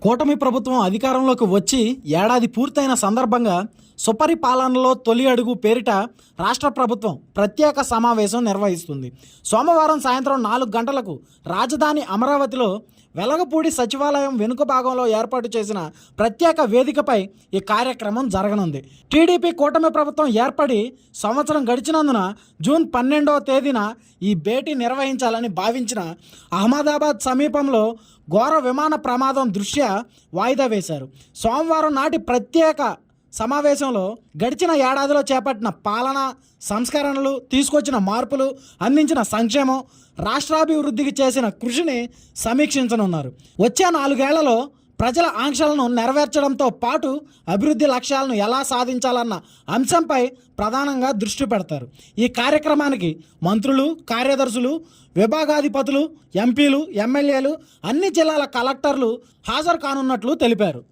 కూటమి ప్రభుత్వం అధికారంలోకి వచ్చి ఏడాది పూర్తయిన సందర్భంగా సుపరిపాలనలో తొలి అడుగు పేరిట రాష్ట్ర ప్రభుత్వం ప్రత్యేక సమావేశం నిర్వహిస్తుంది. సోమవారం సాయంత్రం 4 గంటలకు రాజధాని అమరావతిలో వెలగపూడి సచివాలయం వెనుక భాగంలో ఏర్పాటు చేసిన ప్రత్యేక వేదికపై ఈ కార్యక్రమం జరగనుంది. టీడీపీ కూటమి ప్రభుత్వం ఏర్పడి సంవత్సరం గడిచినందున జూన్ 12వ తేదీన ఈ భేటీ నిర్వహించాలని భావించిన అహ్మదాబాద్ సమీపంలో ఘోర విమాన ప్రమాదం దృష్ట్యా వాయిదా వేశారు. సోమవారం నాటి ప్రత్యేక సమావేశంలో గడిచిన ఏడాదిలో చేపట్టిన పాలన సంస్కరణలు, తీసుకొచ్చిన మార్పులు, అందించిన సంక్షేమం, రాష్ట్రాభివృద్ధికి చేసిన కృషిని సమీక్షించనున్నారు. వచ్చే 4 ఏళ్లలో ప్రజల ఆంక్షలను నెరవేర్చడంతో పాటు అభివృద్ధి లక్ష్యాలను ఎలా సాధించాలన్న అంశంపై ప్రధానంగా దృష్టి పెడతారు. ఈ కార్యక్రమానికి మంత్రులు, కార్యదర్శులు, విభాగాధిపతులు, ఎంపీలు, ఎమ్మెల్యేలు, అన్ని జిల్లాల కలెక్టర్లు హాజరు కానున్నట్లు తెలిపారు.